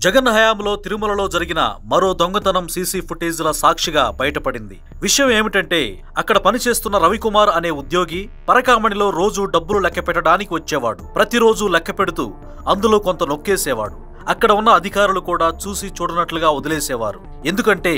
జగన్ హయాంలో తిరుమలలో జరిగిన మరో దొంగతనం సీసీ ఫుటేజ్ల సాక్షిగా బయటపడింది. విషయం ఏమిటంటే అక్కడ పనిచేస్తున్న రవికుమార్ అనే ఉద్యోగి పరకామణిలో రోజు డబ్బులు లెక్క పెట్టడానికి వచ్చేవాడు. ప్రతిరోజు లెక్క పెడుతూ అందులో కొంత నొక్కేసేవాడు. అక్కడ ఉన్న అధికారులు కూడా చూసి చూడనట్లుగా వదిలేసేవారు. ఎందుకంటే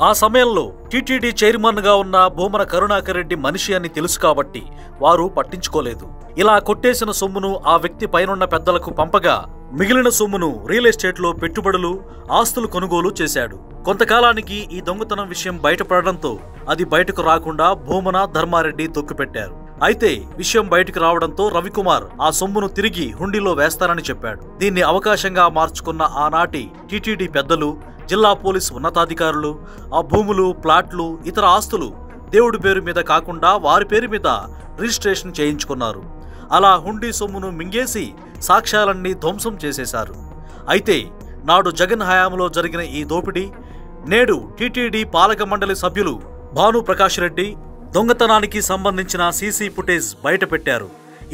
ఆ సమయంలో టీటీడీ చైర్మన్ గా ఉన్న భూమన కరుణాకర్ రెడ్డి మనిషి అని తెలుసు కాబట్టి వారు పట్టించుకోలేదు. ఇలా కొట్టేసిన సొమ్మును ఆ వ్యక్తి పైనున్న పెద్దలకు పంపగా మిగిలిన సొమ్మును రియల్ ఎస్టేట్ లో పెట్టుబడులు, ఆస్తులు కొనుగోలు చేశాడు. కొంతకాలానికి ఈ దొంగతనం విషయం బయటపడడంతో అది బయటకు రాకుండా భూమన ధర్మారెడ్డి తొక్కిపెట్టారు. అయితే విషయం బయటకు రావడంతో రవికుమార్ ఆ సొమ్మును తిరిగి హుండీలో వేస్తానని చెప్పాడు. దీన్ని అవకాశంగా మార్చుకున్న ఆనాటి టీటీడీ పెద్దలు, జిల్లా పోలీసు ఉన్నతాధికారులు ఆ భూములు, ప్లాట్లు, ఇతర ఆస్తులు దేవుడి పేరు మీద కాకుండా వారి పేరు మీద రిజిస్ట్రేషన్ చేయించుకున్నారు. అలా హుండీ సొమ్మును మింగేసి సాక్ష్యాలన్నీ ధ్వంసం చేసేశారు. అయితే నాడు జగన్ హయాంలో జరిగిన ఈ దోపిడీ నేడు టీటీడీ పాలక మండలి సభ్యులు భానుప్రకాష్ రెడ్డి దొంగతనానికి సంబంధించిన సీసీ ఫుటేజ్ బయటపెట్టారు.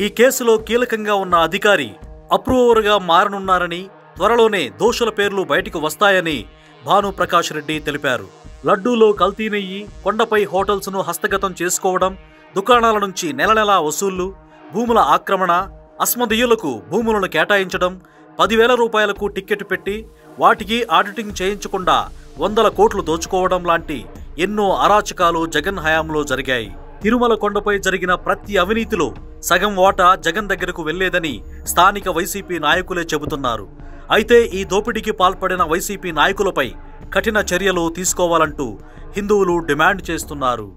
ఈ కేసులో కీలకంగా ఉన్న అధికారి అప్రూవర్గా మారనున్నారని, త్వరలోనే దోషుల పేర్లు బయటకు వస్తాయని భానుప్రకాష్ రెడ్డి తెలిపారు. లడ్డూలో కల్తీ నెయ్యి, కొండపై హోటల్స్ ను హస్తగతం చేసుకోవడం, దుకాణాల నుంచి నెల నెలా వసూళ్లు, భూముల ఆక్రమణ, అస్మదీయులకు భూములను కేటాయించడం, 10,000 రూపాయలకు టిక్కెట్ పెట్టి వాటికి ఆడిటింగ్ చేయించకుండా 100 కోట్లు దోచుకోవడం లాంటి ఎన్నో అరాచకాలు జగన్ హయాంలో జరిగాయి. తిరుమల కొండపై జరిగిన ప్రతి అవినీతిలో సగం వాటా జగన్ దగ్గరకు వెళ్లేదని స్థానిక వైసీపీ నాయకులే చెబుతున్నారు. అయితే ఈ దోపిడీకి పాల్పడిన వైసీపీ నాయకులపై కఠిన చర్యలు తీసుకోవాలంటూ హిందువులు డిమాండ్ చేస్తున్నారు.